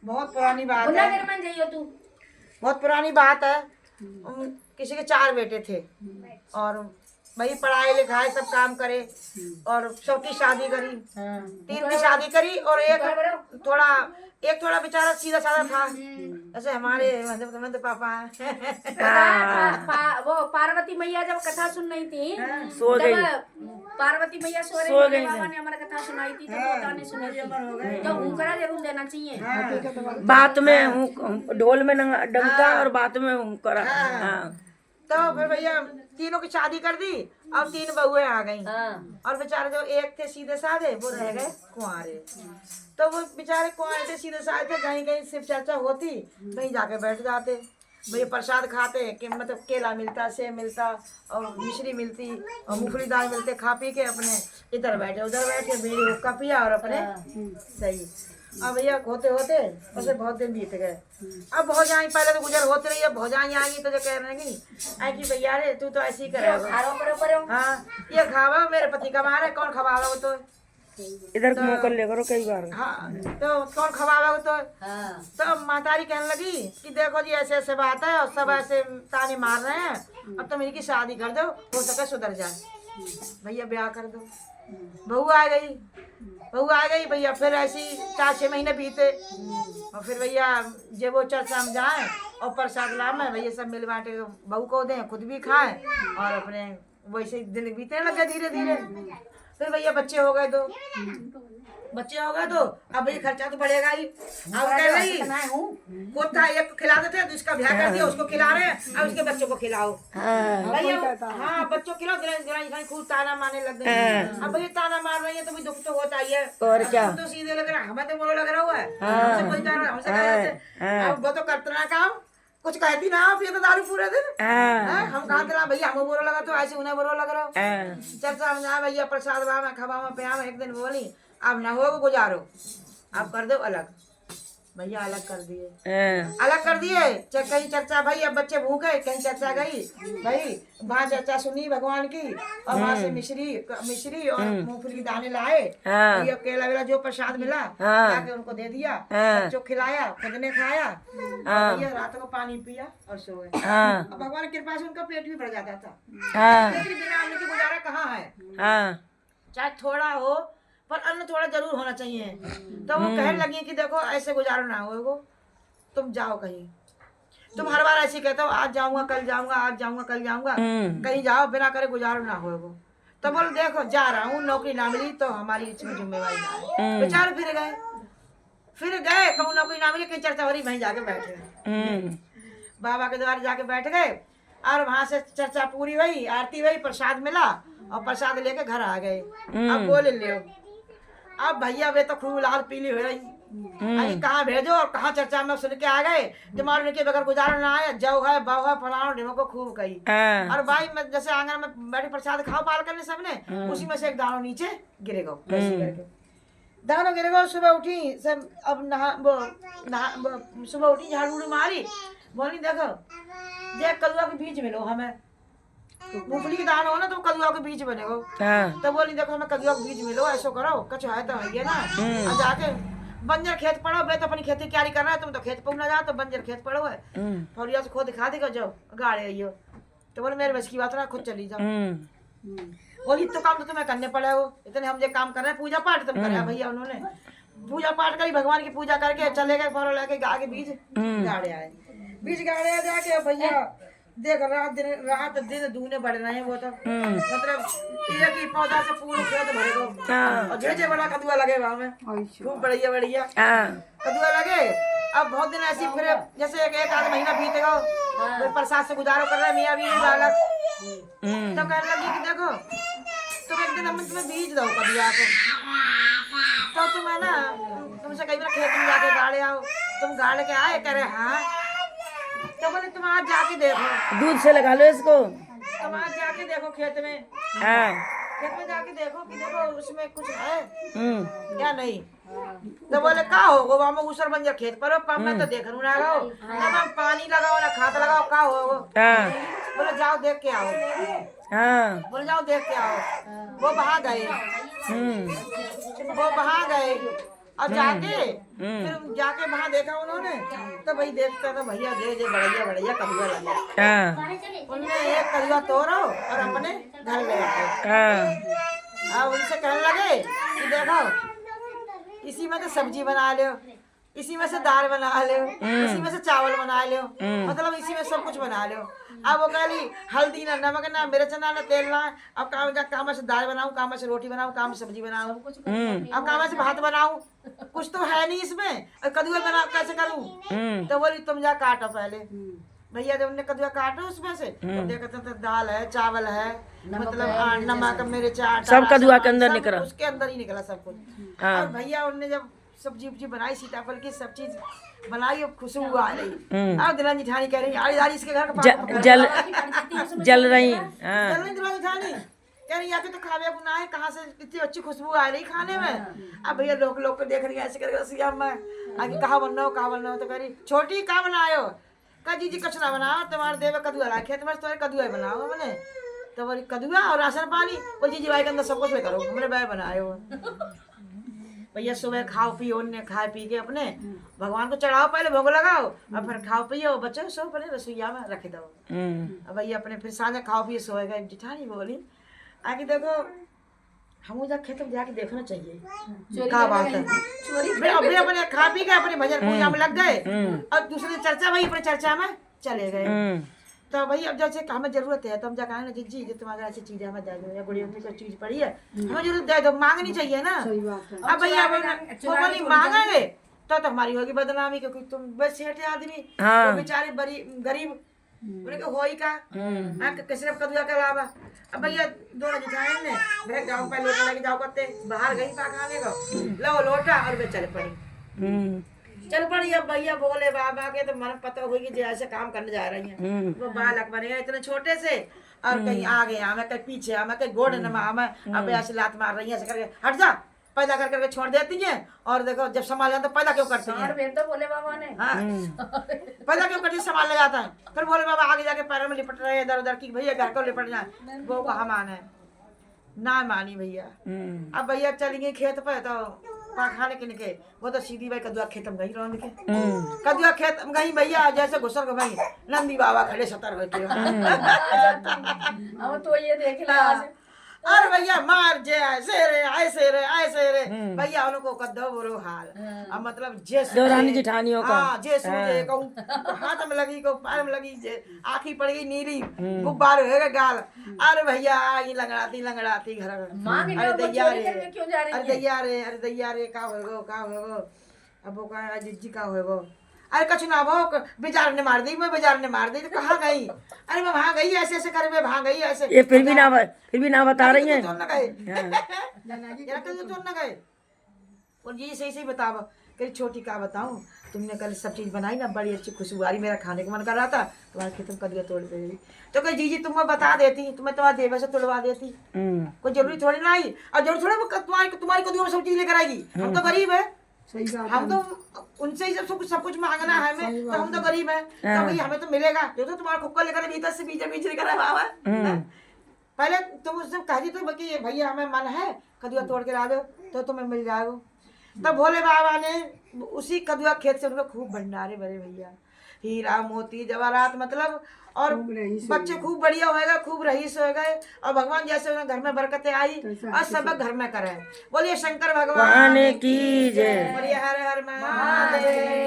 बहुत पुरानी बात है, तू बहुत पुरानी बात है। किसी के 4 बेटे थे और वही पढ़ाई लिखाई सब काम करे और सबकी शादी करी। 3 की शादी करी और एक थोड़ा बेचारा सीधा साधा था, ऐसे हमारे मतलब तो पापा है। वो पार्वती मैया जब कथा सुन रही थी, सो गई। पार्वती मैया सो रही थी, बाबा ने हमारा कथा सुनाई थी तो पोता ने सुनी थी, तो हुंकरा जरूर देना चाहिए। बात में ढोल में डंका और बात में करा। तो फिर भैया तीनों की शादी कर दी और 3 बहुएं आ गई और बेचारे जो एक थे सीधे साधे वो रह गए कुंवारे। तो वो बेचारे कुंवारे थे सीधे साधे थे, कहीं कहीं शिव चर्चा होती वहीं जाके बैठ जाते। भैया प्रसाद खाते कि मतलब केला मिलता, सेब मिलता और मिश्री मिलती और मूंगफली दाल मिलते, खा पी के अपने इधर बैठे उधर बैठे बीड़ी हुक्का पिया और अपने सही। अब भैया होते होते ऐसे बहुत दिन बीत गए। अब भौजाई पहले तो गुजर होते रही, अब भौजाई आई तो जो कह रहे कि भैया रे तू तो ऐसे ही करेगा। हाँ ये खावा मेरे पति का मार है, कौन खवावा वो तो इधर तो, मोकल ले करो कई बार। हाँ तो कौन खवावा वो तो मातारी कहने लगी कि देखो जी ऐसे ऐसे बात है और सब ऐसे ताने मार रहे हैं, अब तुम इनकी शादी कर दो, हो सके सुधर जाए। भैया ब्याह कर दो। बहू आ गई भैया। फिर ऐसी 4-6 महीने बीते और फिर भैया जब वो चर्चा में जाए और प्रसाद ला में भैया सब मिल बांटे बहू को दें, खुद भी खाएं और अपने वैसे दिन बीतने लगे धीरे धीरे। फिर भैया बच्चे हो गए तो अब भैया खर्चा तो बढ़ेगा ही। अब कह रही पोता एक खिलाते थे, उसका ब्याह कर दिया, उसको खिला रहे हैं, अब उसके बच्चों को खिलाओ। भैया हाँ बच्चों को खिलाओ, खूब ताना मारने लग गए। अब भैया ताना मार रही है तो भी दुख तो होता ही है। और क्या तो सीधे लग रहा, हमें तो मोरो लग रहा हुआ है। अब वो तो करते ना काम, कुछ कहती ना आप, ये तो दारू पूरे दिन। हम कहते ना भैया हमें बुरा लगा तो ऐसे उन्हें बुरा लग रहा। चर्चा में जाए भैया प्रसाद में खबा में एक दिन बोली अब ना हो गुजारो, आप कर दो अलग। भैया अलग कर दिए। कहीं चर्चा भाई अब बच्चे भूखे, कहीं चर्चा गई भाई वहाँ चर्चा सुनी भगवान की और वहाँ से मिश्री और मूंगफली के दाने लाए। भैया केला वेला जो प्रसाद मिला लाके उनको दे दिया, बच्चों खिलाया, खुद ने खाया, भैया रात को पानी पिया और सो गए। भगवान की कृपा से उनका पेट भी भर जाता था, लेकिन बिना अन्न के गुजारा कहाँ है। चाहे थोड़ा हो पर अन्न थोड़ा जरूर होना चाहिए। तो वो कहने लगी कि देखो ऐसे गुजारा ना हो, तुम जाओ कहीं, तुम हर बार ऐसे कहते हो आज जाऊंगा कल जाऊंगा, आज जाऊंगा कल जाऊंगा, कहीं जाओ बिना करे गुजारा ना हो। तो बोल देखो जा रहा हूँ, नौकरी ना मिली तो हमारी इसमें जिम्मेवारी ना है। बेचारे फिर गए कहूँ नौकरी ना मिली, कहीं चर्चा हो रही वहीं जाके बैठ गए, बाबा के द्वार जाके बैठ गए और वहां से चर्चा पूरी हुई, आरती हुई, प्रसाद मिला और प्रसाद लेके घर आ गए। अब बोले ले अब भैया वे तो खूब लाल पीली हो रही, अरे कहाँ भेजो और कहाँ चर्चा में सुन के आ गए, तुम्हारे के बगैर गुजारा ना आए, जौ है बाव है फलाना ढेमो को खूब कही। और भाई मैं जैसे आंगन में बैठे प्रसाद खाओ पाल करने सबने, उसी में से एक दानो नीचे गिरेगा, दानो गिरेगा। सुबह उठी सब अब सुबह उठी झाड़ू मारी, बोली देखो देख कलुआ के बीज मिलो हमें, मूंगफली की दाल हो ना तो कदुआ के बीज बनेगा। तो बोली देखो हमें कदुआ के बीज मिलो, ऐसा करो कछ है तो है ना। और जाके बंजर खेत पड़ो, मैं तो अपनी खेती की तैयारी कर रहा है, तुम तो खेत पर ना जाओ, तो बंजर खेत पड़ो है, फौरिया से खो दिखा देगा जाओ गाड़े आइयो। तो बोले मेरे बस की बात ना, खुद चली जाओ। बोली तो काम तो तुम्हें करने पड़े हो, इतने हम जो काम कर रहे हैं पूजा पाठ तुम करे। भैया उन्होंने पूजा पाठ करी, भगवान की पूजा करके चले गए, फौरो लेके गा के बीज गाड़े आए। बीज गाड़े जाके भैया देख रात दिन दूने बढ़ रहे हैं। वो तो मतलब एक ही पौधा से पूरा खेत भरेगा और झेझे बड़ा कदुआ लगे वहां में, खूब बढ़िया कदुआ लगे। अब बहुत दिन ऐसी फिर जैसे एक आध महीना बीतेगा, प्रसाद से गुजारो कर रहे मियाँ भी बालक। तो कहने लगी कि देखो तुम एक दिन हम तुम्हें बीज दो कदुआ को, तो तुम है ना तुमसे कई बार खेत में जाके गाड़े आओ, तुम गाड़ के आए करे हाँ। तो बोले तुम आज जाके देखो, दूध से लगा लो इसको, तुम आज जाके देखो खेत में जाके देखो कि देखो उसमें कुछ है या नहीं। तो बोले का होगो वहाँ ऊसर बंजर खेत पर हो, मैं तो देख रू ना गो ना पानी लगाओ ना खाद लगाओ, का होगो। बोले जाओ देख के आओ, बोले जाओ देख के आओ। वो वहाँ गए और जाके फिर जाके वहाँ देखा उन्होंने, तो भाई देखता था भैया दे बढ़िया बढ़िया कदुआ लगा। हाँ उनने एक कदुआ तोड़ो और अपने घर ले गए। हाँ अब उनसे कहने लगे कि देखो इसी में तो सब्जी बना लो, इसी में से दाल बना लो, इसी में से चावल बना लो, मतलब इसी में सब कुछ बना लो। अब वो कहली हल्दी ना नमक ना मिर्च ना तेल ना, अब काम से दाल बनाऊं, काम से रोटी बनाऊं, काम से सब्जी बनाऊं, अब काम से भात बनाऊं, कुछ तो है नहीं इसमें, कद्दू बना कैसे करूं? तो बोली तुम जा काटो पहले। भैया जब उनने कद्दू काटो उसमें से तो देखते तो दाल है, चावल है, मतलब नमक मिर्च सब कद्दुआ के अंदर निकला, उसके अंदर ही निकला सब कुछ। और भैया उनने जब सब्जी उब्जी बनाई, सीताफल की सब चीज बनाई, अब खुशबू आ रही। अब दुल्हन जिठानी कह रही आज इसके घर का जल रही। दुल्हन जिठानी कह रही आके तो खावे गुना है, कहाँ से इतनी अच्छी खुशबू आ रही खाने में। अब भैया लोग को देख रही है ऐसे करके रसिया में आगे कहाँ बनना हो, तो कह रही छोटी कहाँ बनायो? कह जी कुछ ना बनाओ, तुम्हारे देवे कद्दुआ रखे तुम्हारे, तुम्हारे कद्दुआ बनाओ मैंने। तो बोली कद्दुआ और राशन पानी, बोल जी भाई के अंदर सब कुछ ले करो, मैंने वह बनायो। भैया सुबह खाओ पियो, उनने खाए पी के अपने भगवान को चढ़ाओ, पहले भोग लगाओ और फिर खाओ पियो, बच्चों सो पहले रसोईया में रख दो। अब भैया अपने फिर सांझे खाओ पिए सोए गए। जिठानी बोली आगे देखो हम उधर खेत में जाके देखना चाहिए क्या बात है। अपने अपने खा पी के अपने भजन पूजा में लग गए और दूसरे चर्चा भाई अपने चर्चा में चले गए। तो भाई अब जैसे हमें जरूरत है तो हम जाकर ना जी जो तुम्हारे ऐसी चीज हमें दे दो, या गुड़िया में कोई चीज पड़ी है हमें जरूर दे दो, मांगनी चाहिए ना। अब भैया वो बोली मांगेंगे तो हमारी होगी बदनामी, क्योंकि तुम बस सेठ आदमी वो बेचारे बड़ी गरीब होई का सिर्फ कद्दुआ के अलावा। अब भैया दोनों जिठाए ने मेरे गाँव पे लोटा लेके जाओ करते, बाहर गई खाने को लो लोटा और वे चल पड़ी। अब भैया बोले बाबा के तो मन पता हुई कि जैसे काम करने जा रही हैं, वो बालक बनेगा इतने छोटे से और कहीं आगे आवे कहीं पीछे आवे कहीं गोड़ न आवे, अब ऐसे लात मार रही है ऐसे करके हट जा, पैदा कर करके छोड़ देती हैं। और देखो जब संभाल जाता तो पैदा क्यों करती हैं? तो बोले बाबा ने पैदा क्यों करती, संभाल ले जाता है। फिर बोले बाबा आगे जाके पैरों में लिपट रहे इधर उधर की भैया घर को लिपट जाए, वो कहा माने ना मानी भैया। अब भैया चली गई खेत पे तो खाने के निके वो तो सीधी भाई कद्दुआ खेत में गई रौंद के, कद्दुआ खेत में गई भैया जैसे घुसर के भाई नंदी बाबा खड़े सतर होके अब तो ये देख ला अरे भैया मार जे ऐसे रे भैया उनको कद्दो बुरो हाल। अब मतलब जैसे रानी जिठानियों का जैसे हाथ में लगी को पैर में लगी, आँखी पड़ गई नीली, गुब्बार हो गए गाल। अरे भैया आई लंगड़ाती घर में, अरे दैया रे का होगो। अब वो कहा जिज्जी का होगो, अरे कछु ना वो बेजार ने मार दी, मैं बेजार ने मार दी। तो कहाँ गई? अरे मैं वहाँ गई ऐसे ऐसे करे, मैं वहाँ गई ऐसे। ये फिर भी ना बता रही हैं। तो न गए और ये सही बताओ कहीं छोटी का बताऊं, तुमने कल सब चीज बनाई ना बड़ी अच्छी खुशबू आ रही, मेरा खाने का मन कर रहा था, तुम्हारे खेत में कद्दुआ तोड़ दे। तो कहीं जी तुम्हें बता देती, तुम्हें तुम्हारे देवे से तोड़वा देती, कोई जरूरी थोड़ी ना आई। और जरूर थोड़ा तुम्हारी कद्दुआ में सब चीज लेकर आएगी, हम तो गरीब है, हम तो उनसे ही सब कुछ मांगना है हमें, तो हम तो गरीब है तो भाई हमें तो मिलेगा। जो तो तुम्हारा खुक्का लेकर भीतर से बीच लेकर आया पहले तुम उससे कह दी तो बाकी भैया हमें मन है कद्दुआ तोड़ के ला दो तो तुम्हें मिल जाएगा। तब भोले बाबा ने उसी कद्दुआ खेत से उनको खूब भंडारे भरे भैया, हीरा मोती जवाहरात मतलब, और बच्चे खूब बढ़िया होएगा, खूब रईस हो गए। और भगवान जैसे उन्हें घर में बरकतें आई और सब घर में करे। बोलिए शंकर भगवान की जय, बोलिए हर हर महादेव।